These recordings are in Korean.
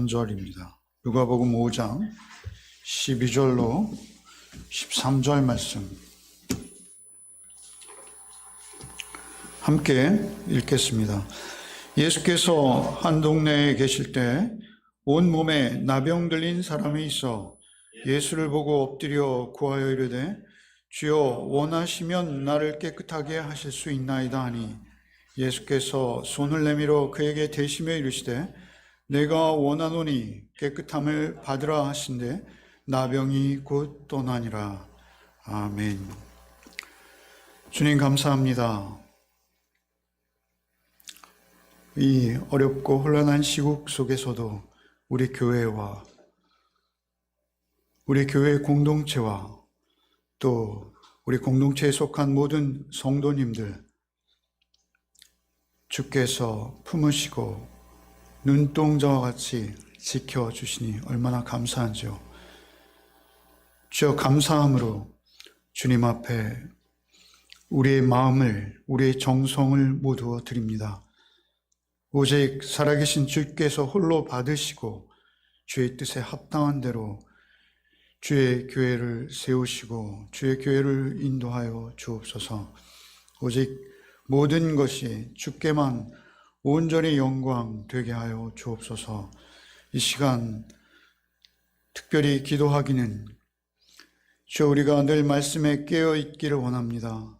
본절입니다. 누가복음 5장 12절로 13절 말씀 함께 읽겠습니다. 예수께서 한 동네에 계실 때 온몸에 나병 들린 사람이 있어 예수를 보고 엎드려 구하여 이르되 주여 원하시면 나를 깨끗하게 하실 수 있나이다 하니 예수께서 손을 내밀어 그에게 대시며 이르시되 내가 원하노니 깨끗함을 받으라 하신대 나병이 곧 떠나니라. 아멘. 주님 감사합니다. 이 어렵고 혼란한 시국 속에서도 우리 교회와 우리 교회 공동체와 또 우리 공동체에 속한 모든 성도님들 주께서 품으시고 눈동자와 같이 지켜주시니 얼마나 감사한지요. 주여 감사함으로 주님 앞에 우리의 마음을 우리의 정성을 모두어 드립니다. 오직 살아계신 주께서 홀로 받으시고 주의 뜻에 합당한 대로 주의 교회를 세우시고 주의 교회를 인도하여 주옵소서. 오직 모든 것이 주께만 온전히 영광 되게 하여 주옵소서. 이 시간 특별히 기도하기는 주여 우리가 늘 말씀에 깨어 있기를 원합니다.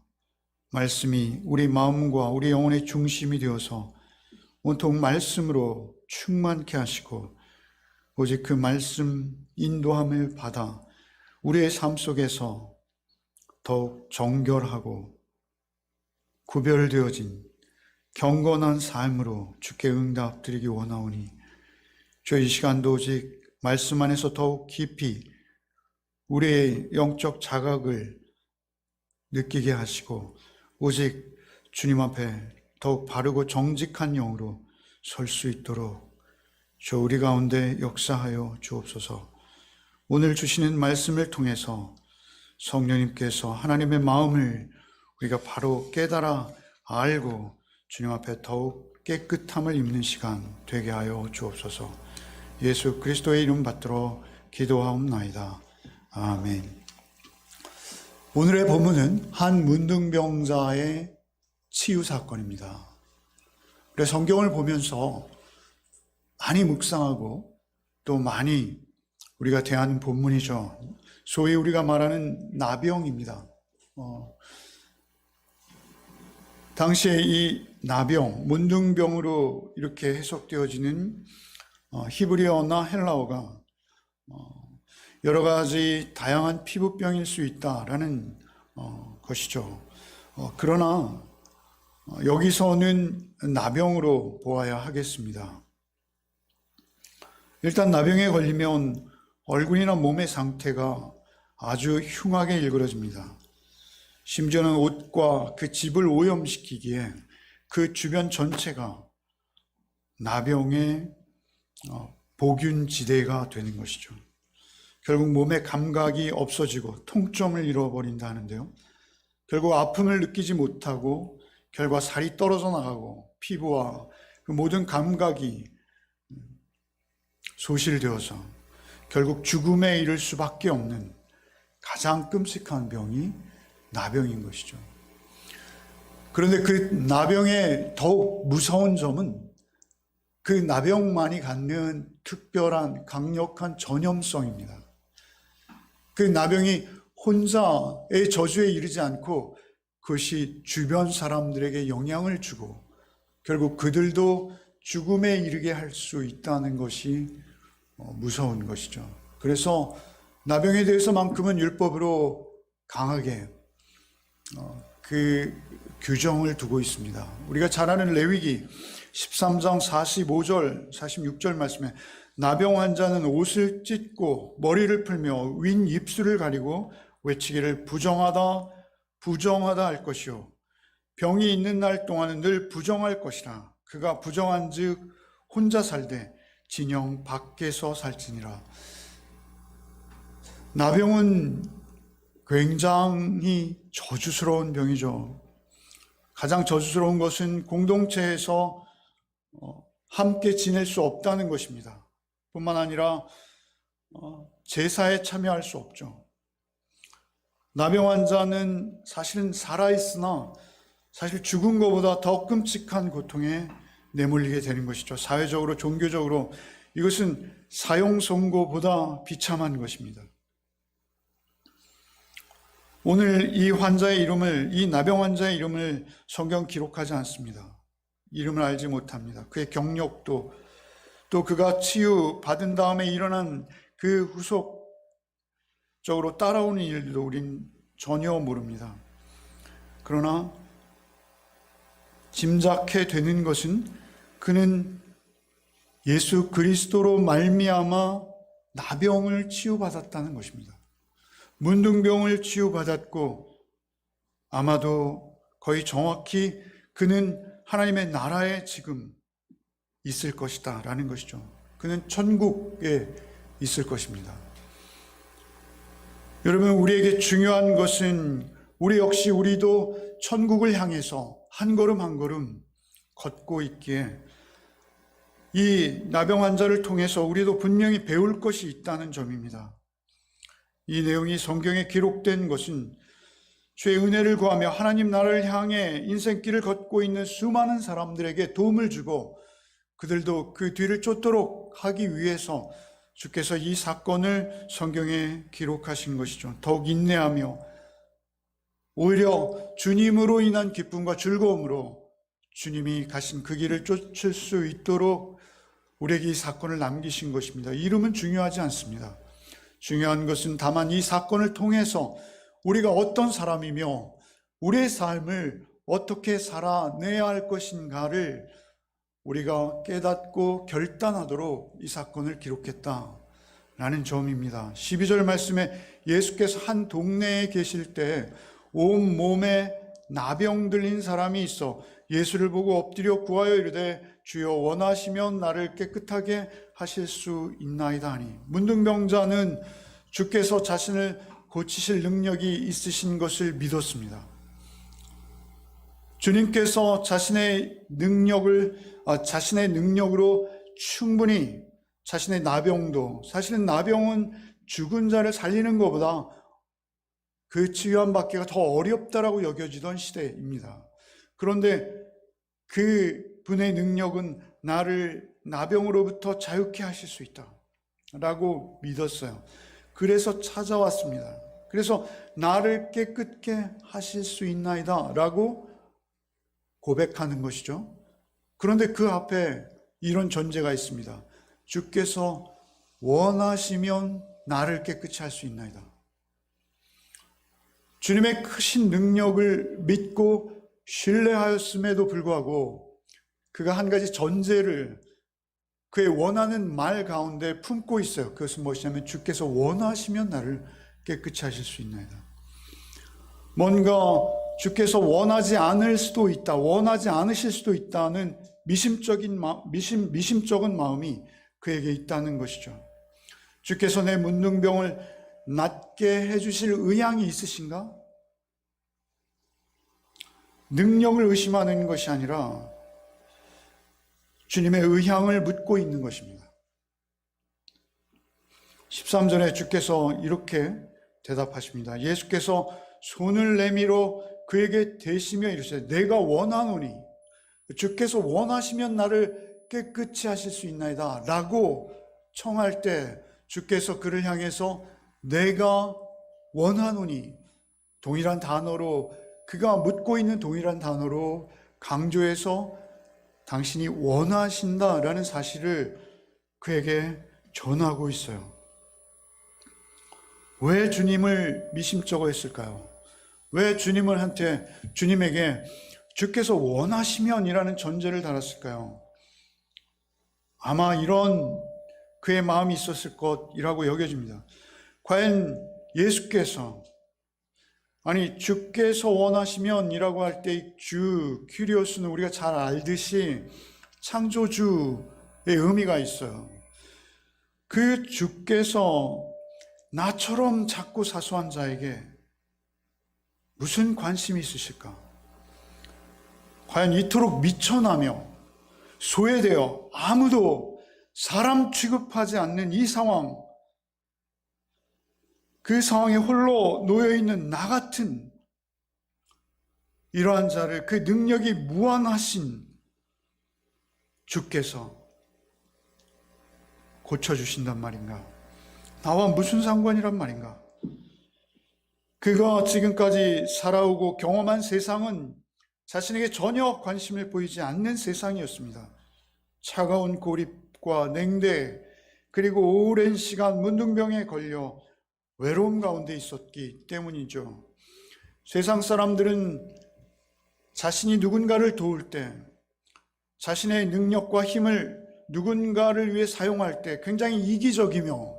말씀이 우리 마음과 우리 영혼의 중심이 되어서 온통 말씀으로 충만케 하시고 오직 그 말씀 인도함을 받아 우리의 삶 속에서 더욱 정결하고 구별되어진 경건한 삶으로 주께 응답드리기 원하오니 주여 이 시간도 오직 말씀 안에서 더욱 깊이 우리의 영적 자각을 느끼게 하시고 오직 주님 앞에 더욱 바르고 정직한 영으로 설 수 있도록 저 우리 가운데 역사하여 주옵소서. 오늘 주시는 말씀을 통해서 성령님께서 하나님의 마음을 우리가 바로 깨달아 알고 주님 앞에 더욱 깨끗함을 입는 시간 되게 하여 주옵소서. 예수 그리스도의 이름 받들어 기도하옵나이다. 아멘. 오늘의 본문은 한 문둥병자의 치유 사건입니다. 그래서 성경을 보면서 많이 묵상하고 또 많이 우리가 대하는 본문이죠. 소위 우리가 말하는 나병입니다. 당시에 이 나병, 문둥병으로 이렇게 해석되어지는 히브리어나 헬라어가 여러 가지 다양한 피부병일 수 있다라는 것이죠. 그러나 여기서는 나병으로 보아야 하겠습니다. 일단 나병에 걸리면 얼굴이나 몸의 상태가 아주 흉하게 일그러집니다. 심지어는 옷과 그 집을 오염시키기에 그 주변 전체가 나병의 복균지대가 되는 것이죠. 결국 몸의 감각이 없어지고 통증을 잃어버린다 하는데요. 결국 아픔을 느끼지 못하고 결과 살이 떨어져 나가고 피부와 그 모든 감각이 소실되어서 결국 죽음에 이를 수밖에 없는 가장 끔찍한 병이 나병인 것이죠. 그런데 그 나병의 더욱 무서운 점은 그 나병만이 갖는 특별한 강력한 전염성입니다. 그 나병이 혼자의 저주에 이르지 않고 그것이 주변 사람들에게 영향을 주고 결국 그들도 죽음에 이르게 할 수 있다는 것이 무서운 것이죠. 그래서 나병에 대해서만큼은 율법으로 강하게 그 규정을 두고 있습니다. 우리가 잘 아는 레위기 13장 45절 46절 말씀에 나병 환자는 옷을 찢고 머리를 풀며 윈 입술을 가리고 외치기를 부정하다 부정하다 할 것이요 병이 있는 날 동안은 늘 부정할 것이라 그가 부정한 즉 혼자 살되 진영 밖에서 살지니라. 나병은 굉장히 저주스러운 병이죠. 가장 저주스러운 것은 공동체에서 함께 지낼 수 없다는 것입니다. 뿐만 아니라 제사에 참여할 수 없죠. 나병 환자는 사실은 살아있으나 사실 죽은 것보다 더 끔찍한 고통에 내몰리게 되는 것이죠. 사회적으로, 종교적으로 이것은 사형 선고보다 비참한 것입니다. 오늘 이 나병 환자의 이름을 성경 기록하지 않습니다. 이름을 알지 못합니다. 그의 경력도, 또 그가 치유받은 다음에 일어난 그 후속적으로 따라오는 일도 우린 전혀 모릅니다. 그러나 짐작해 되는 것은 그는 예수 그리스도로 말미암아 나병을 치유받았다는 것입니다. 문둥병을 치유받았고 아마도 거의 정확히 그는 하나님의 나라에 지금 있을 것이다 라는 것이죠. 그는 천국에 있을 것입니다. 여러분, 우리에게 중요한 것은 우리도 천국을 향해서 한 걸음 한 걸음 걷고 있기에 이 나병 환자를 통해서 우리도 분명히 배울 것이 있다는 점입니다. 이 내용이 성경에 기록된 것은 주의 은혜를 구하며 하나님 나라를 향해 인생길을 걷고 있는 수많은 사람들에게 도움을 주고 그들도 그 뒤를 쫓도록 하기 위해서 주께서 이 사건을 성경에 기록하신 것이죠. 더욱 인내하며 오히려 주님으로 인한 기쁨과 즐거움으로 주님이 가신 그 길을 쫓을 수 있도록 우리에게 이 사건을 남기신 것입니다. 이름은 중요하지 않습니다. 중요한 것은 다만 이 사건을 통해서 우리가 어떤 사람이며 우리의 삶을 어떻게 살아내야 할 것인가를 우리가 깨닫고 결단하도록 이 사건을 기록했다라는 점입니다. 12절 말씀에 예수께서 한 동네에 계실 때 온 몸에 나병 들린 사람이 있어 예수를 보고 엎드려 구하여 이르되 주여 원하시면 나를 깨끗하게 하실 수 있나이다 하니, 문둥병자는 주께서 자신을 고치실 능력이 있으신 것을 믿었습니다. 주님께서 자신의 능력으로 충분히 자신의 나병도, 사실은 나병은 죽은 자를 살리는 것보다 그 치유함 받기가 더 어렵다라고 여겨지던 시대입니다. 그런데 그 분의 능력은 나를 나병으로부터 자유케 하실 수 있다라고 믿었어요. 그래서 찾아왔습니다. 그래서 나를 깨끗게 하실 수 있나이다 라고 고백하는 것이죠. 그런데 그 앞에 이런 전제가 있습니다. 주께서 원하시면 나를 깨끗이 할 수 있나이다. 주님의 크신 능력을 믿고 신뢰하였음에도 불구하고 그가 한 가지 전제를 그의 원하는 말 가운데 품고 있어요. 그것은 무엇이냐면 주께서 원하시면 나를 깨끗이 하실 수 있나이다. 뭔가 주께서 원하지 않을 수도 있다, 원하지 않으실 수도 있다는 미심적인 마음이 그에게 있다는 것이죠. 주께서 내 문둥병을 낫게 해주실 의향이 있으신가? 능력을 의심하는 것이 아니라 주님의 의향을 묻고 있는 것입니다. 13절에 주께서 이렇게 대답하십니다. 예수께서 손을 내밀어 그에게 대시며 이르시되 내가 원하노니, 주께서 원하시면 나를 깨끗이 하실 수 있나이다 라고 청할 때 주께서 그를 향해서 내가 원하노니, 동일한 단어로, 그가 묻고 있는 동일한 단어로 강조해서 당신이 원하신다라는 사실을 그에게 전하고 있어요. 왜 주님을 미심쩍어 했을까요? 왜 주님에게 주께서 원하시면이라는 전제를 달았을까요? 아마 이런 그의 마음이 있었을 것이라고 여겨집니다. 과연 예수께서, 주께서 원하시면이라고 할 때 주, 큐리오스는 우리가 잘 알듯이 창조주의 의미가 있어요. 그 주께서 나처럼 작고 사소한 자에게 무슨 관심이 있으실까? 과연 이토록 미천하며 소외되어 아무도 사람 취급하지 않는 이 상황, 그 상황에 홀로 놓여있는 나 같은 이러한 자를 그 능력이 무한하신 주께서 고쳐주신단 말인가? 나와 무슨 상관이란 말인가? 그가 지금까지 살아오고 경험한 세상은 자신에게 전혀 관심을 보이지 않는 세상이었습니다. 차가운 고립과 냉대, 그리고 오랜 시간 문둥병에 걸려 외로움 가운데 있었기 때문이죠. 세상 사람들은 자신이 누군가를 도울 때, 자신의 능력과 힘을 누군가를 위해 사용할 때 굉장히 이기적이며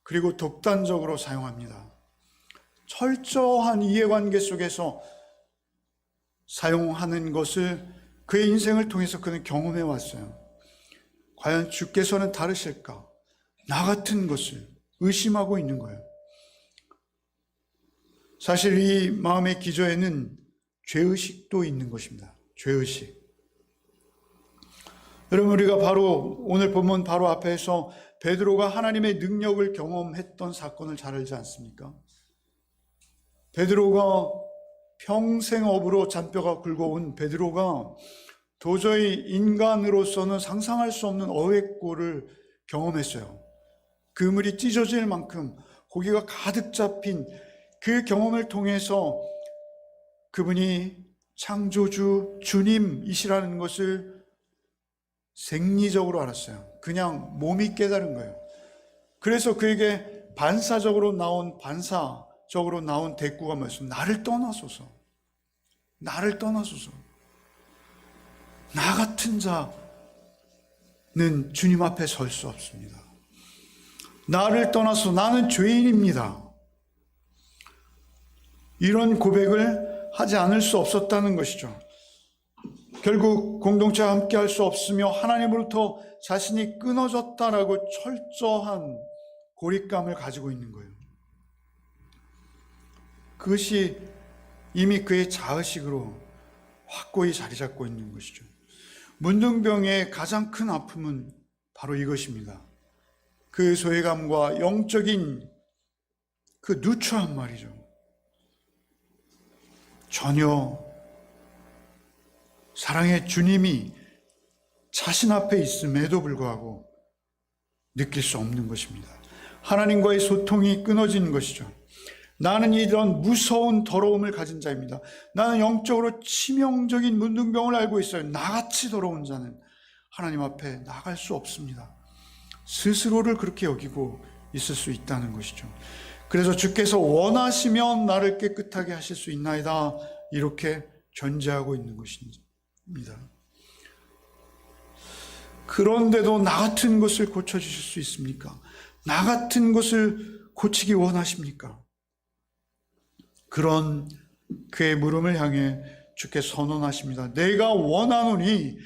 그리고 독단적으로 사용합니다. 철저한 이해관계 속에서 사용하는 것을 그의 인생을 통해서 그는 경험해 왔어요. 과연 주께서는 다르실까? 나 같은 것을 의심하고 있는 거예요. 사실 이 마음의 기저에는 죄의식도 있는 것입니다. 죄의식. 여러분, 우리가 바로 오늘 본문 바로 앞에서 베드로가 하나님의 능력을 경험했던 사건을 잘 알지 않습니까? 베드로가 평생 업으로 잔뼈가 굵어온 베드로가 도저히 인간으로서는 상상할 수 없는 어획고를 경험했어요. 그물이 찢어질 만큼 고기가 가득 잡힌 그 경험을 통해서 그분이 창조주 주님이시라는 것을 생리적으로 알았어요. 그냥 몸이 깨달은 거예요. 그래서 그에게 반사적으로 나온 대꾸가 뭐였습니까? 나를 떠나소서. 나를 떠나소서. 나 같은 자는 주님 앞에 설 수 없습니다. 나를 떠나서 나는 죄인입니다. 이런 고백을 하지 않을 수 없었다는 것이죠. 결국 공동체와 함께 할 수 없으며 하나님으로부터 자신이 끊어졌다라고 철저한 고립감을 가지고 있는 거예요. 그것이 이미 그의 자의식으로 확고히 자리 잡고 있는 것이죠. 문둥병의 가장 큰 아픔은 바로 이것입니다. 그 소외감과 영적인 그 누추한 말이죠. 전혀 사랑의 주님이 자신 앞에 있음에도 불구하고 느낄 수 없는 것입니다. 하나님과의 소통이 끊어지는 것이죠. 나는 이런 무서운 더러움을 가진 자입니다. 나는 영적으로 치명적인 문둥병을 알고 있어요. 나같이 더러운 자는 하나님 앞에 나갈 수 없습니다. 스스로를 그렇게 여기고 있을 수 있다는 것이죠. 그래서 주께서 원하시면 나를 깨끗하게 하실 수 있나이다, 이렇게 견제하고 있는 것입니다. 그런데도 나 같은 것을 고쳐주실 수 있습니까? 나 같은 것을 고치기 원하십니까? 그런 그의 물음을 향해 주께서 선언하십니다. 내가 원하노니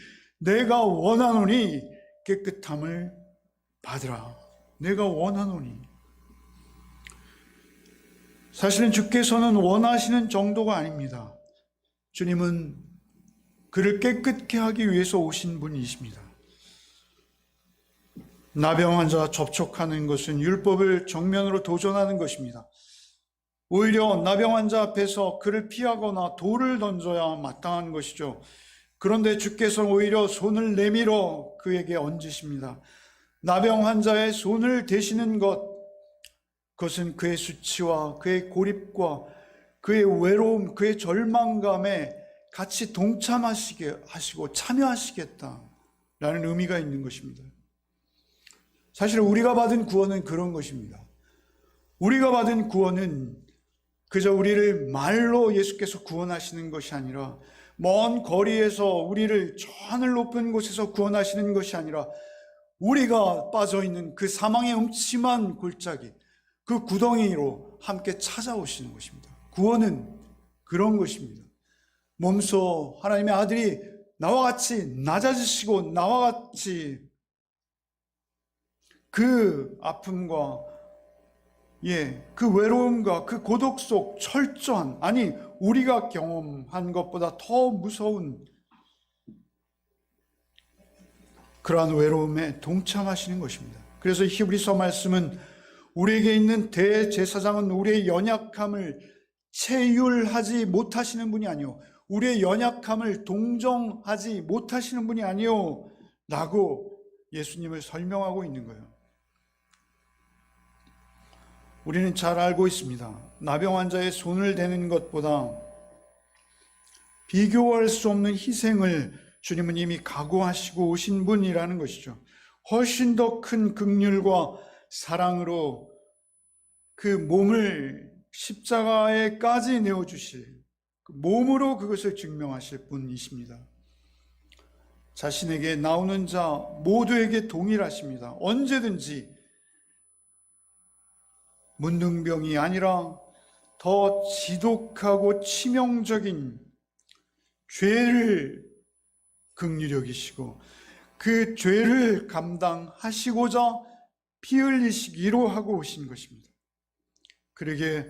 깨끗함을 받으라. 내가 원하노니. 사실은 주께서는 원하시는 정도가 아닙니다. 주님은 그를 깨끗게 하기 위해서 오신 분이십니다. 나병 환자 접촉하는 것은 율법을 정면으로 도전하는 것입니다. 오히려 나병 환자 앞에서 그를 피하거나 돌을 던져야 마땅한 것이죠. 그런데 주께서는 오히려 손을 내밀어 그에게 얹으십니다. 나병 환자의 손을 대시는 그것은 그의 수치와 그의 고립과 그의 외로움, 그의 절망감에 같이 동참하시게 하시고 참여하시겠다라는 의미가 있는 것입니다. 사실 우리가 받은 구원은 그런 것입니다. 우리가 받은 구원은 그저 우리를 말로 예수께서 구원하시는 것이 아니라, 먼 거리에서 우리를 저 하늘 높은 곳에서 구원하시는 것이 아니라, 우리가 빠져있는 그 사망의 음침한 골짜기, 그 구덩이로 함께 찾아오시는 것입니다. 구원은 그런 것입니다. 몸소 하나님의 아들이 나와 같이 낮아지시고 나와 같이 그 아픔과 그 외로움과 그 고독 속 철저한, 아니 우리가 경험한 것보다 더 무서운 그러한 외로움에 동참하시는 것입니다. 그래서 히브리서 말씀은 우리에게 있는 대제사장은 우리의 연약함을 체휼하지 못하시는 분이 아니요 우리의 연약함을 동정하지 못하시는 분이 아니요 라고 예수님을 설명하고 있는 거예요. 우리는 잘 알고 있습니다. 나병 환자의 손을 대는 것보다 비교할 수 없는 희생을 주님은 이미 각오하시고 오신 분이라는 것이죠. 훨씬 더 큰 긍휼과 사랑으로 그 몸을 십자가에까지 내어주실, 몸으로 그것을 증명하실 분이십니다. 자신에게 나오는 자 모두에게 동일하십니다. 언제든지 문둥병이 아니라 더 지독하고 치명적인 죄를 긍휼히 여기시고 그 죄를 감당하시고자 피 흘리시기로 하고 오신 것입니다. 그러기에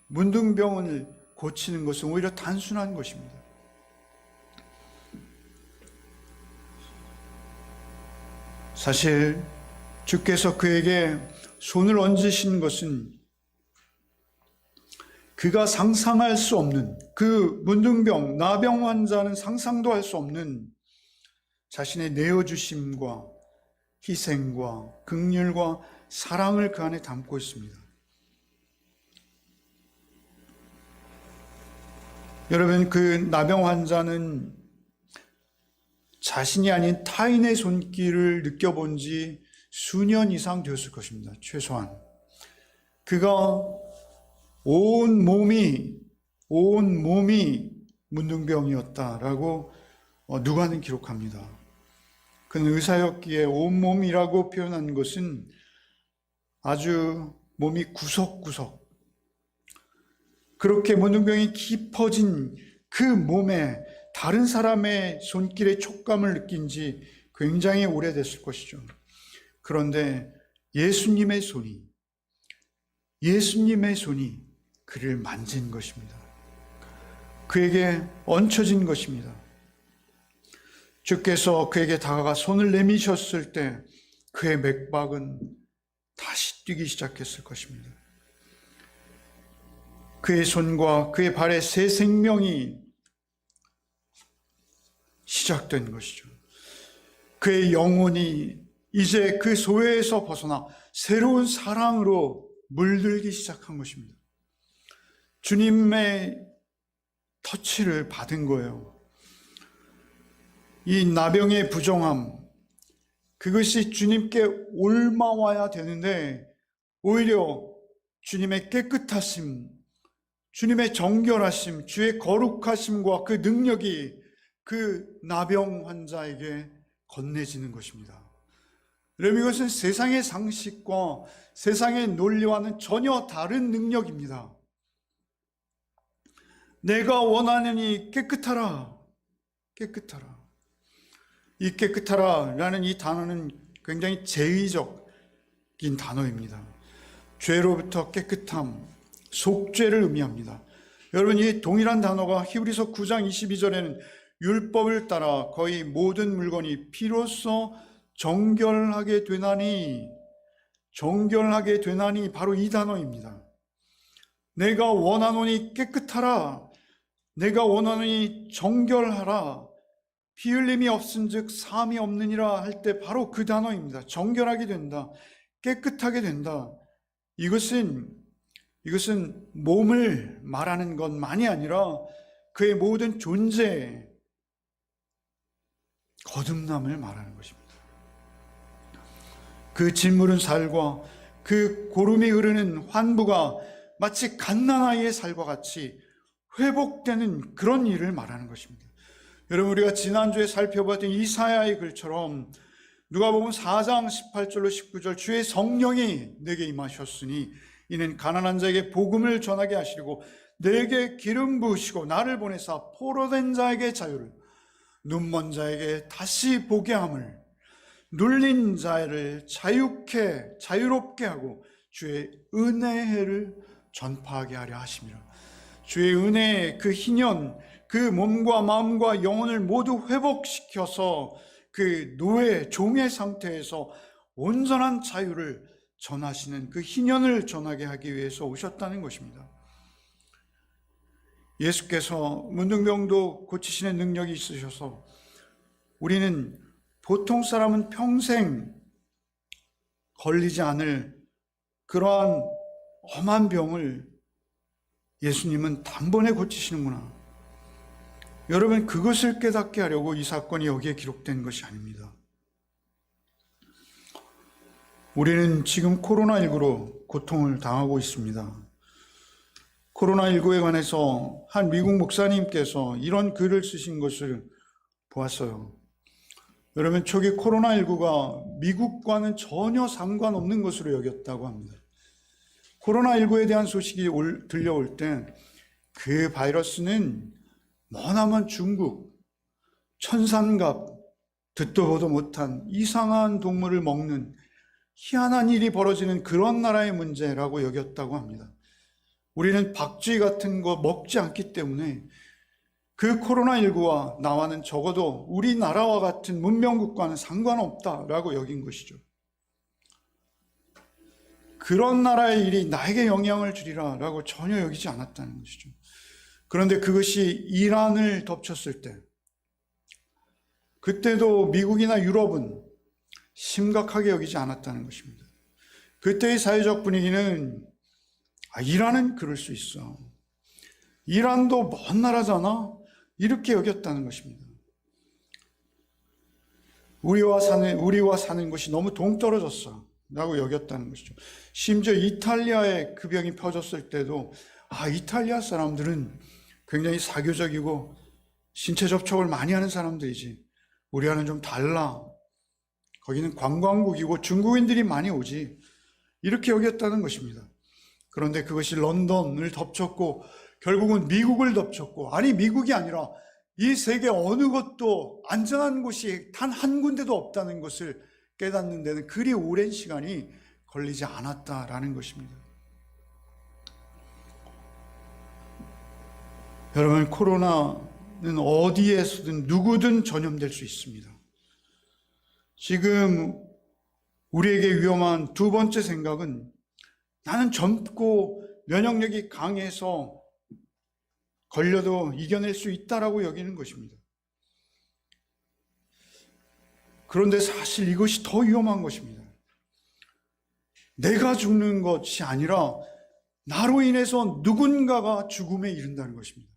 문둥병을 고치는 것은 오히려 단순한 것입니다. 사실 주께서 그에게 손을 얹으신 것은 그가 상상할 수 없는, 그 문둥병, 나병 환자는 상상도 할 수 없는 자신의 내어주심과 희생과 긍휼과 사랑을 그 안에 담고 있습니다. 여러분, 그 나병 환자는 자신이 아닌 타인의 손길을 느껴본 지 수년 이상 되었을 것입니다. 최소한. 그가 온 몸이 문둥병이었다라고 누가는 기록합니다. 그는 의사였기에 온몸이라고 표현한 것은 아주 몸이 구석구석, 그렇게 문둥병이 깊어진 그 몸에 다른 사람의 손길의 촉감을 느낀 지 굉장히 오래됐을 것이죠. 그런데 예수님의 손이 그를 만진 것입니다. 그에게 얹혀진 것입니다. 주께서 그에게 다가가 손을 내미셨을 때 그의 맥박은 다시 뛰기 시작했을 것입니다. 그의 손과 그의 발에 새 생명이 시작된 것이죠. 그의 영혼이 이제 그 소외에서 벗어나 새로운 사랑으로 물들기 시작한 것입니다. 주님의 터치를 받은 거예요. 이 나병의 부정함, 그것이 주님께 옮아와야 되는데 오히려 주님의 깨끗하심, 주님의 정결하심, 주의 거룩하심과 그 능력이 그 나병 환자에게 건네지는 것입니다. 여러분, 이것은 세상의 상식과 세상의 논리와는 전혀 다른 능력입니다. 내가 원하느니 깨끗하라. 이 깨끗하라라는 이 단어는 굉장히 제의적인 단어입니다. 죄로부터 깨끗함, 속죄를 의미합니다. 여러분, 이 동일한 단어가 히브리서 9장 22절에는 율법을 따라 거의 모든 물건이 피로써 정결하게 되나니 바로 이 단어입니다. 내가 원하노니 깨끗하라, 내가 원하노니 정결하라, 피 흘림이 없은즉 사함이 없느니라 할 때 바로 그 단어입니다. 정결하게 된다, 깨끗하게 된다. 이것은 몸을 말하는 것만이 아니라 그의 모든 존재, 거듭남을 말하는 것입니다. 그 짓무른 살과 그 고름이 흐르는 환부가 마치 갓난아이의 살과 같이 회복되는 그런 일을 말하는 것입니다. 여러분, 우리가 지난주에 살펴봤던 이사야의 글처럼 누가복음 4장 18절로 19절, 주의 성령이 내게 임하셨으니 이는 가난한 자에게 복음을 전하게 하시고 내게 기름 부으시고 나를 보내사 포로된 자에게 자유를, 눈먼 자에게 다시 보게 함을, 눌린 자를 자유롭게 하고 주의 은혜의 해를 전파하게 하려 하심이라. 주의 은혜의 그 희년, 그 몸과 마음과 영혼을 모두 회복시켜서 그 노예, 종의 상태에서 온전한 자유를 전하시는 그 희년을 전하게 하기 위해서 오셨다는 것입니다. 예수께서 문둥병도 고치시는 능력이 있으셔서 우리는 보통 사람은 평생 걸리지 않을 그러한 험한 병을 예수님은 단번에 고치시는구나. 여러분, 그것을 깨닫게 하려고 이 사건이 여기에 기록된 것이 아닙니다. 우리는 지금 코로나19로 고통을 당하고 있습니다. 코로나19에 관해서 한 미국 목사님께서 이런 글을 쓰신 것을 보았어요. 여러분, 초기 코로나19가 미국과는 전혀 상관없는 것으로 여겼다고 합니다. 코로나19에 대한 소식이 들려올 때 그 바이러스는 머나먼 중국, 천산갑, 듣도 보도 못한 이상한 동물을 먹는 희한한 일이 벌어지는 그런 나라의 문제라고 여겼다고 합니다. 우리는 박쥐 같은 거 먹지 않기 때문에 그 코로나19와 나와는 적어도 우리나라와 같은 문명국과는 상관없다라고 여긴 것이죠. 그런 나라의 일이 나에게 영향을 주리라 라고 전혀 여기지 않았다는 것이죠. 그런데 그것이 이란을 덮쳤을 때, 그때도 미국이나 유럽은 심각하게 여기지 않았다는 것입니다. 그때의 사회적 분위기는 이란은 그럴 수 있어. 이란도 먼 나라잖아. 이렇게 여겼다는 것입니다. 우리와 사는 것이 너무 동떨어졌어 라고 여겼다는 것이죠. 심지어 이탈리아에 그 병이 퍼졌을 때도 이탈리아 사람들은 굉장히 사교적이고 신체 접촉을 많이 하는 사람들이지 우리와는 좀 달라. 거기는 관광국이고 중국인들이 많이 오지. 이렇게 여겼다는 것입니다. 그런데 그것이 런던을 덮쳤고 결국은 미국을 덮쳤고, 아니 미국이 아니라 이 세계 어느 곳도 안전한 곳이 단 한 군데도 없다는 것을 깨닫는 데는 그리 오랜 시간이 걸리지 않았다라는 것입니다. 여러분, 코로나는 어디에서든 누구든 전염될 수 있습니다. 지금 우리에게 위험한 두 번째 생각은 나는 젊고 면역력이 강해서 걸려도 이겨낼 수 있다라고 여기는 것입니다. 그런데 사실 이것이 더 위험한 것입니다. 내가 죽는 것이 아니라 나로 인해서 누군가가 죽음에 이른다는 것입니다.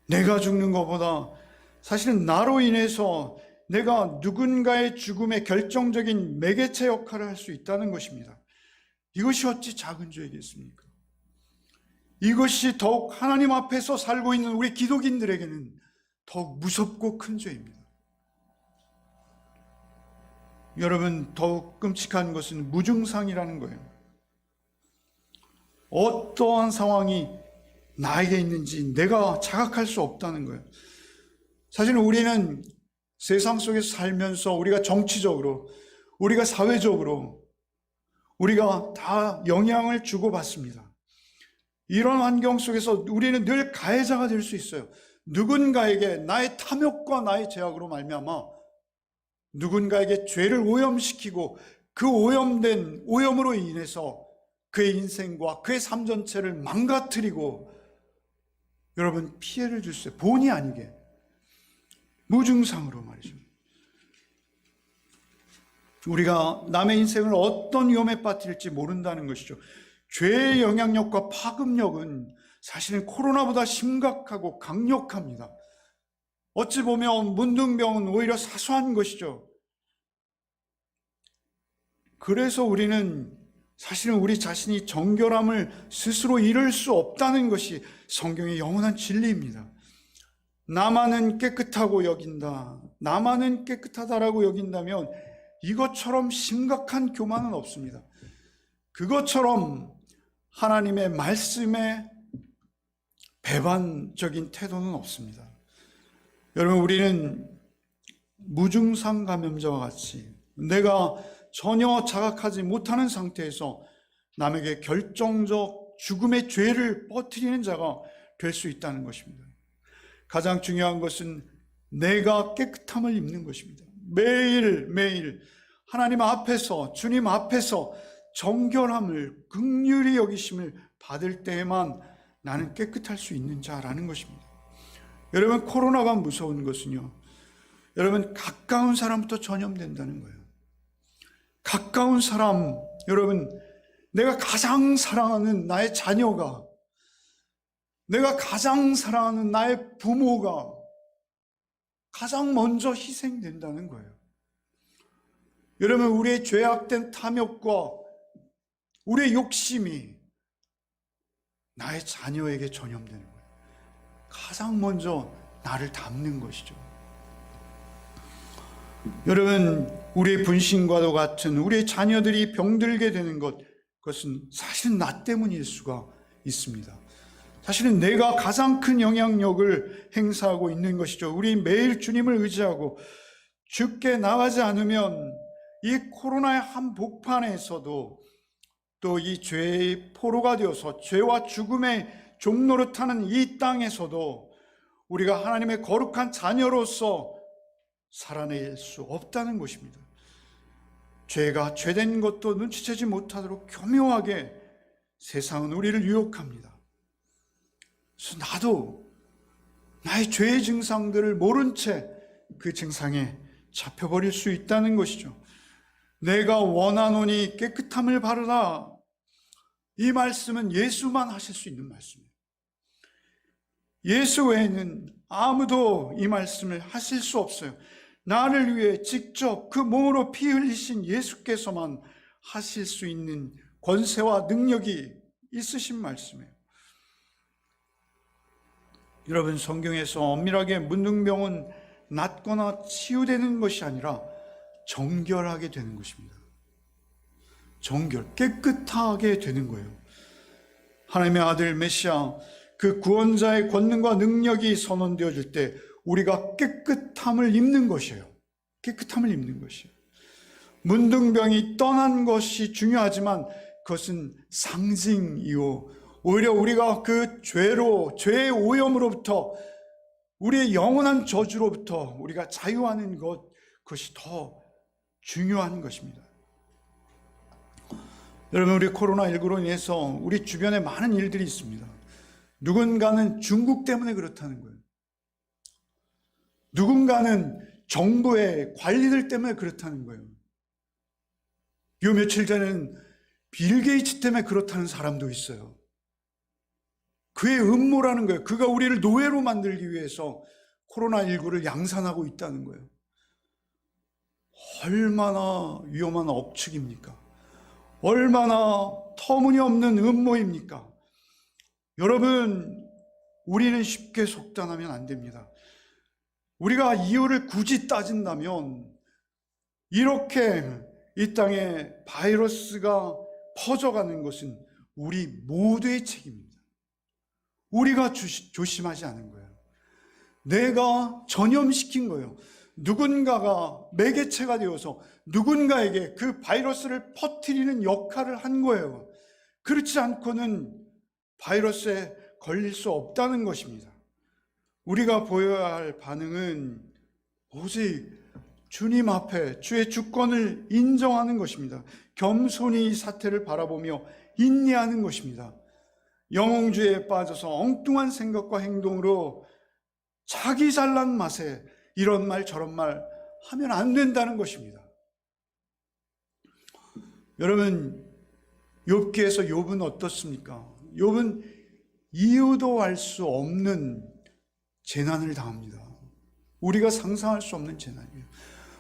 내가 죽는 것보다 사실은 나로 인해서 내가 누군가의 죽음에 결정적인 매개체 역할을 할 수 있다는 것입니다. 이것이 어찌 작은 죄이겠습니까? 이것이 더욱 하나님 앞에서 살고 있는 우리 기독인들에게는 더욱 무섭고 큰 죄입니다. 여러분, 더욱 끔찍한 것은 무증상이라는 거예요. 어떠한 상황이 나에게 있는지 내가 자각할 수 없다는 거예요. 사실 우리는 세상 속에서 살면서 우리가 정치적으로, 우리가 사회적으로 우리가 다 영향을 주고받습니다. 이런 환경 속에서 우리는 늘 가해자가 될 수 있어요. 누군가에게 나의 탐욕과 나의 제약으로 말미암아 누군가에게 죄를 오염시키고 그 오염으로 인해서 그의 인생과 그의 삶 전체를 망가뜨리고 여러분 피해를 줄 수 있어요. 본의 아니게. 무증상으로 말이죠. 우리가 남의 인생을 어떤 위험에 빠뜨릴지 모른다는 것이죠. 죄의 영향력과 파급력은 사실은 코로나보다 심각하고 강력합니다. 어찌 보면 문둥병은 오히려 사소한 것이죠. 그래서 우리는 사실은 우리 자신이 정결함을 스스로 이룰 수 없다는 것이 성경의 영원한 진리입니다. 나만은 깨끗하고 여긴다, 나만은 깨끗하다라고 여긴다면 이것처럼 심각한 교만은 없습니다. 그것처럼 하나님의 말씀에 배반적인 태도는 없습니다. 여러분, 우리는 무증상 감염자와 같이 내가 전혀 자각하지 못하는 상태에서 남에게 결정적 죽음의 죄를 퍼뜨리는 자가 될 수 있다는 것입니다. 가장 중요한 것은 내가 깨끗함을 입는 것입니다. 매일매일 하나님 앞에서, 주님 앞에서 정결함을, 긍휼히 여기심을 받을 때에만 나는 깨끗할 수 있는 자라는 것입니다. 여러분, 코로나가 무서운 것은요, 여러분, 가까운 사람부터 전염된다는 거예요. 가까운 사람, 여러분, 내가 가장 사랑하는 나의 자녀가, 내가 가장 사랑하는 나의 부모가 가장 먼저 희생된다는 거예요. 여러분, 우리의 죄악된 탐욕과 우리의 욕심이 나의 자녀에게 전염되는 거예요. 가장 먼저 나를 닮는 것이죠. 여러분, 우리의 분신과도 같은 우리의 자녀들이 병들게 되는 그것은 사실은 나 때문일 수가 있습니다. 사실은 내가 가장 큰 영향력을 행사하고 있는 것이죠. 우리 매일 주님을 의지하고 주께 나가지 않으면 이 코로나의 한복판에서도 또 이 죄의 포로가 되어서 죄와 죽음의 종로를 타는 이 땅에서도 우리가 하나님의 거룩한 자녀로서 살아낼 수 없다는 것입니다. 죄가 죄된 것도 눈치채지 못하도록 교묘하게 세상은 우리를 유혹합니다. 그래서 나도 나의 죄의 증상들을 모른 채 그 증상에 잡혀버릴 수 있다는 것이죠. 내가 원하노니 깨끗함을 바르라. 이 말씀은 예수만 하실 수 있는 말씀이에요. 예수 외에는 아무도 이 말씀을 하실 수 없어요. 나를 위해 직접 그 몸으로 피 흘리신 예수께서만 하실 수 있는 권세와 능력이 있으신 말씀이에요. 여러분, 성경에서 엄밀하게 문둥병은 낫거나 치유되는 것이 아니라 정결하게 되는 것입니다. 정결, 깨끗하게 되는 거예요. 하나님의 아들 메시아, 그 구원자의 권능과 능력이 선언되어질 때 우리가 깨끗함을 입는 것이에요. 깨끗함을 입는 것이에요. 문둥병이 떠난 것이 중요하지만 그것은 상징이요, 오히려 우리가 그 죄의 오염으로부터, 우리의 영원한 저주로부터 우리가 자유하는 그것이 더 중요한 것입니다. 여러분, 우리 코로나19로 인해서 우리 주변에 많은 일들이 있습니다. 누군가는 중국 때문에 그렇다는 거예요. 누군가는 정부의 관리들 때문에 그렇다는 거예요. 요 며칠 전에는 빌 게이츠 때문에 그렇다는 사람도 있어요. 그의 음모라는 거예요. 그가 우리를 노예로 만들기 위해서 코로나19를 양산하고 있다는 거예요. 얼마나 위험한 억측입니까? 얼마나 터무니없는 음모입니까? 여러분, 우리는 쉽게 속단하면 안 됩니다. 우리가 이유를 굳이 따진다면 이렇게 이 땅에 바이러스가 퍼져가는 것은 우리 모두의 책임입니다. 우리가 조심하지 않은 거예요. 내가 전염시킨 거예요. 누군가가 매개체가 되어서 누군가에게 그 바이러스를 퍼뜨리는 역할을 한 거예요. 그렇지 않고는 바이러스에 걸릴 수 없다는 것입니다. 우리가 보여야 할 반응은 오직 주님 앞에 주의 주권을 인정하는 것입니다. 겸손히 이 사태를 바라보며 인내하는 것입니다. 영웅주의에 빠져서 엉뚱한 생각과 행동으로 자기 잘난 맛에 이런 말 저런 말 하면 안 된다는 것입니다. 여러분, 욥기에서 욥은 어떻습니까? 욥은 이유도 알 수 없는 재난을 당합니다. 우리가 상상할 수 없는 재난이에요.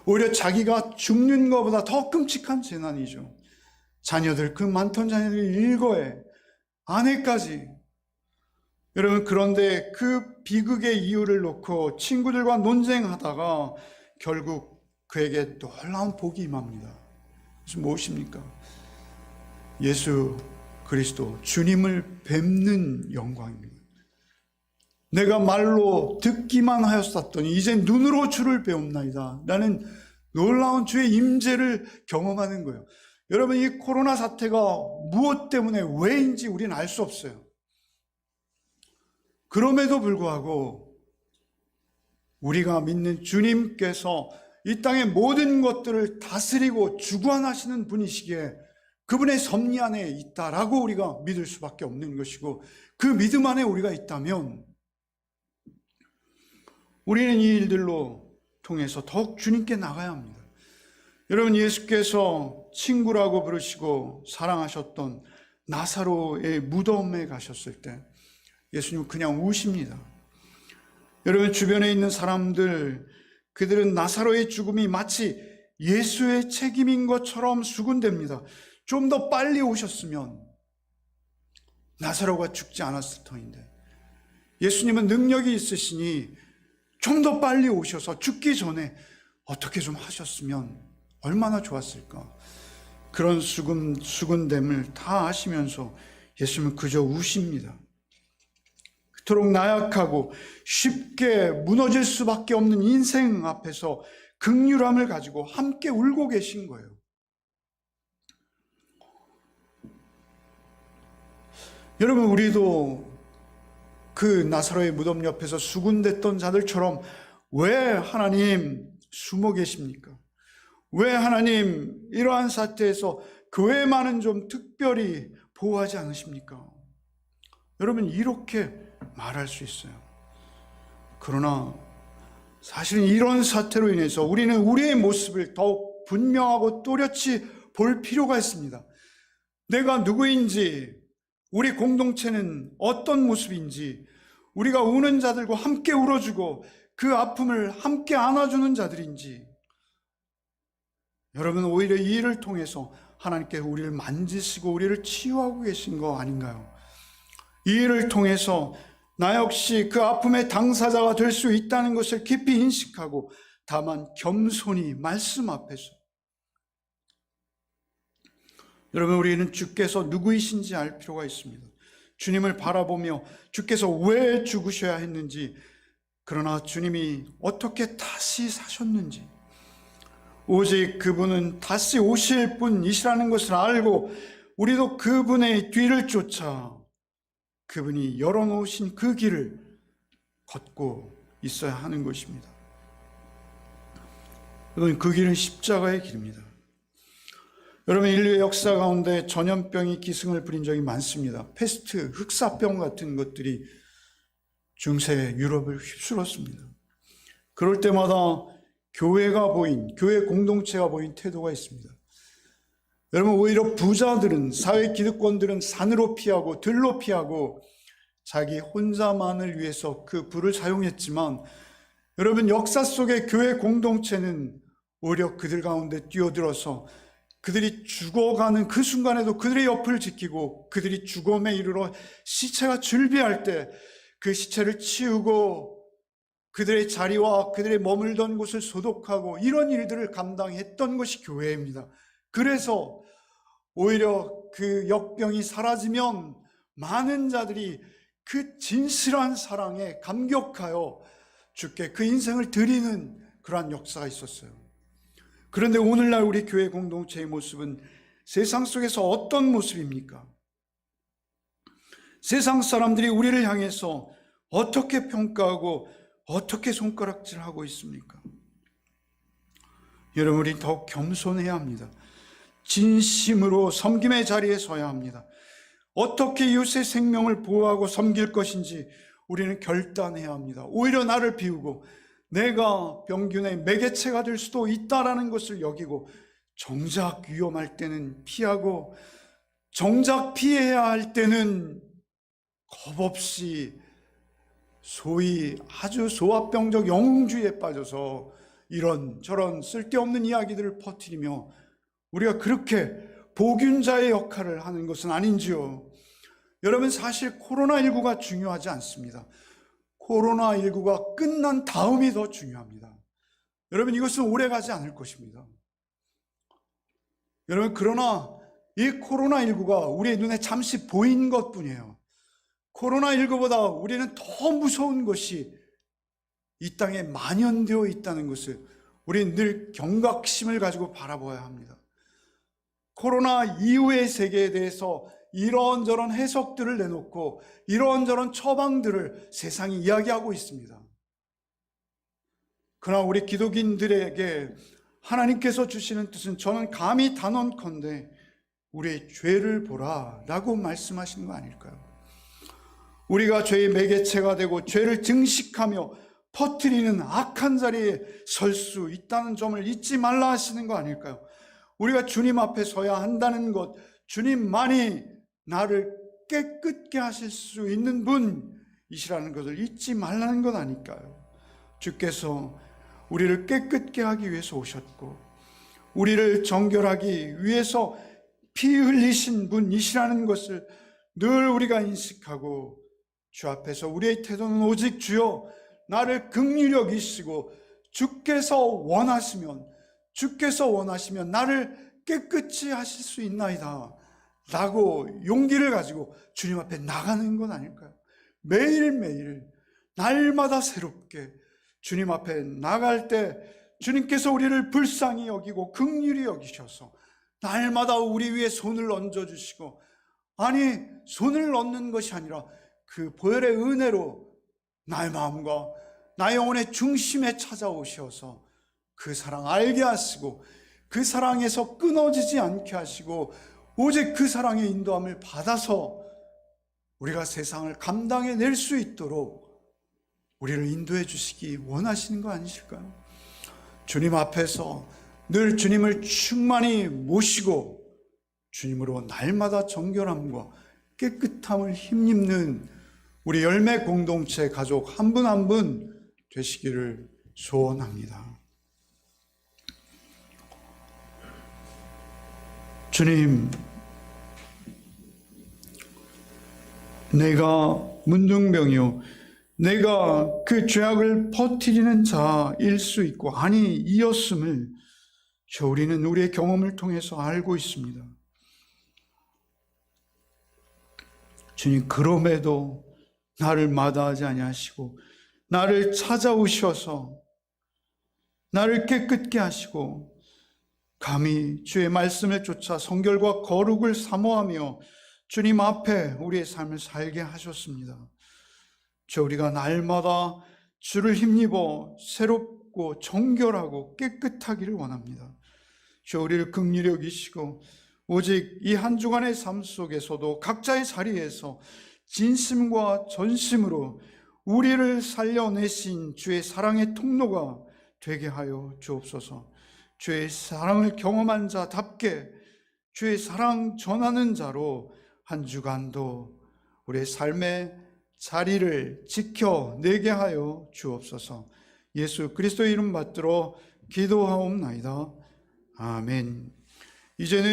오히려 자기가 죽는 것보다 더 끔찍한 재난이죠. 자녀들, 그 많던 자녀들 일거에 아내까지. 여러분, 그런데 그 비극의 이유를 놓고 친구들과 논쟁하다가 결국 그에게 놀라운 복이 임합니다. 그것은 무엇입니까? 예수 그리스도, 주님을 뵙는 영광입니다. 내가 말로 듣기만 하였었더니 이제 눈으로 주를 배움나이다. 나는 놀라운 주의 임재를 경험하는 거예요. 여러분, 이 코로나 사태가 무엇 때문에 왜인지 우리는 알 수 없어요. 그럼에도 불구하고 우리가 믿는 주님께서 이 땅의 모든 것들을 다스리고 주관하시는 분이시기에 그분의 섭리 안에 있다라고 우리가 믿을 수밖에 없는 것이고, 그 믿음 안에 우리가 있다면 우리는 이 일들로 통해서 더욱 주님께 나가야 합니다. 여러분, 예수께서 친구라고 부르시고 사랑하셨던 나사로의 무덤에 가셨을 때 예수님은 그냥 우십니다. 여러분, 주변에 있는 사람들, 그들은 나사로의 죽음이 마치 예수의 책임인 것처럼 수군댑니다. 좀 더 빨리 오셨으면 나사로가 죽지 않았을 터인데, 예수님은 능력이 있으시니 좀 더 빨리 오셔서 죽기 전에 어떻게 좀 하셨으면 얼마나 좋았을까. 그런 수군됨을 다 아시면서 예수님은 그저 우십니다. 그토록 나약하고 쉽게 무너질 수밖에 없는 인생 앞에서 긍휼함을 가지고 함께 울고 계신 거예요. 여러분, 우리도 그 나사로의 무덤 옆에서 수군댔던 자들처럼 왜 하나님 숨어 계십니까? 왜 하나님 이러한 사태에서 교회만은 좀 특별히 보호하지 않으십니까? 여러분, 이렇게 말할 수 있어요. 그러나 사실은 이런 사태로 인해서 우리는 우리의 모습을 더욱 분명하고 또렷이 볼 필요가 있습니다. 내가 누구인지, 우리 공동체는 어떤 모습인지, 우리가 우는 자들과 함께 울어주고 그 아픔을 함께 안아주는 자들인지, 여러분, 오히려 이 일을 통해서 하나님께서 우리를 만지시고 우리를 치유하고 계신 거 아닌가요? 이 일을 통해서 나 역시 그 아픔의 당사자가 될 수 있다는 것을 깊이 인식하고 다만 겸손히 말씀 앞에서, 여러분, 우리는 주께서 누구이신지 알 필요가 있습니다. 주님을 바라보며 주께서 왜 죽으셔야 했는지, 그러나 주님이 어떻게 다시 사셨는지, 오직 그분은 다시 오실 분이시라는 것을 알고 우리도 그분의 뒤를 쫓아 그분이 열어놓으신 그 길을 걷고 있어야 하는 것입니다. 여러분, 그 길은 십자가의 길입니다. 여러분, 인류의 역사 가운데 전염병이 기승을 부린 적이 많습니다. 페스트, 흑사병 같은 것들이 중세 유럽을 휩쓸었습니다. 그럴 때마다 교회 공동체가 보인 태도가 있습니다. 여러분, 오히려 부자들은, 사회 기득권들은 산으로 피하고 들로 피하고 자기 혼자만을 위해서 그 불을 사용했지만, 여러분, 역사 속의 교회 공동체는 오히려 그들 가운데 뛰어들어서 그들이 죽어가는 그 순간에도 그들의 옆을 지키고, 그들이 죽음에 이르러 시체가 즐비할 때 그 시체를 치우고 그들의 자리와 그들의 머물던 곳을 소독하고, 이런 일들을 감당했던 것이 교회입니다. 그래서 오히려 그 역병이 사라지면 많은 자들이 그 진실한 사랑에 감격하여 주께 그 인생을 드리는 그러한 역사가 있었어요. 그런데 오늘날 우리 교회 공동체의 모습은 세상 속에서 어떤 모습입니까? 세상 사람들이 우리를 향해서 어떻게 평가하고 어떻게 손가락질하고 있습니까? 여러분, 우리 더욱 겸손해야 합니다. 진심으로 섬김의 자리에 서야 합니다. 어떻게 이웃의 생명을 보호하고 섬길 것인지 우리는 결단해야 합니다. 오히려 나를 비우고 내가 병균의 매개체가 될 수도 있다라는 것을 여기고, 정작 위험할 때는 피하고 정작 피해야 할 때는 겁없이 소위 아주 소아병적 영웅주의에 빠져서 이런저런 쓸데없는 이야기들을 퍼뜨리며 우리가 그렇게 복균자의 역할을 하는 것은 아닌지요? 여러분, 사실 코로나19가 중요하지 않습니다. 코로나19가 끝난 다음이 더 중요합니다. 여러분, 이것은 오래가지 않을 것입니다. 여러분, 그러나 이 코로나19가 우리의 눈에 잠시 보인 것뿐이에요. 코로나19보다 우리는 더 무서운 것이 이 땅에 만연되어 있다는 것을 우리는 늘 경각심을 가지고 바라봐야 합니다. 코로나 이후의 세계에 대해서 이런저런 해석들을 내놓고 이런저런 처방들을 세상이 이야기하고 있습니다. 그러나 우리 기독인들에게 하나님께서 주시는 뜻은 저는 감히 단언컨대 우리의 죄를 보라 라고 말씀하시는 거 아닐까요? 우리가 죄의 매개체가 되고 죄를 증식하며 퍼뜨리는 악한 자리에 설 수 있다는 점을 잊지 말라 하시는 거 아닐까요? 우리가 주님 앞에 서야 한다는 것, 주님만이 나를 깨끗게 하실 수 있는 분이시라는 것을 잊지 말라는 것 아닐까요? 주께서 우리를 깨끗게 하기 위해서 오셨고 우리를 정결하기 위해서 피 흘리신 분이시라는 것을 늘 우리가 인식하고 주 앞에서 우리의 태도는 오직 주여 나를 긍휼히 여기시고 주께서 원하시면 나를 깨끗이 하실 수 있나이다 라고 용기를 가지고 주님 앞에 나가는 건 아닐까요? 매일매일 날마다 새롭게 주님 앞에 나갈 때 주님께서 우리를 불쌍히 여기고 긍휼히 여기셔서 날마다 우리 위에 손을 얹어주시고, 아니 손을 얹는 것이 아니라 그 보혈의 은혜로 나의 마음과 나의 영혼의 중심에 찾아오셔서 그 사랑 알게 하시고 그 사랑에서 끊어지지 않게 하시고 오직 그 사랑의 인도함을 받아서 우리가 세상을 감당해낼 수 있도록 우리를 인도해 주시기 원하시는 거 아니실까요? 주님 앞에서 늘 주님을 충만히 모시고 주님으로 날마다 정결함과 깨끗함을 힘입는 우리 열매 공동체 가족 한 분 한 분 되시기를 소원합니다. 주님, 내가 문둥병이요 내가 그 죄악을 퍼뜨리는 자일 수 있고 아니 이었음을 우리는 우리의 경험을 통해서 알고 있습니다. 주님, 그럼에도 나를 마다하지 아니하시고 나를 찾아오셔서 나를 깨끗게 하시고 감히 주의 말씀을 쫓아 성결과 거룩을 사모하며 주님 앞에 우리의 삶을 살게 하셨습니다. 우리가 날마다 주를 힘입어 새롭고 정결하고 깨끗하기를 원합니다. 우리를 긍휼히 여기시고 오직 이 한 주간의 삶 속에서도 각자의 자리에서 진심과 전심으로 우리를 살려내신 주의 사랑의 통로가 되게 하여 주옵소서. 주의 사랑을 경험한 자답게 주의 사랑 전하는 자로 한 주간도 우리의 삶의 자리를 지켜내게 하여 주옵소서. 예수 그리스도의 이름 받들어 기도하옵나이다. 아멘. 이제는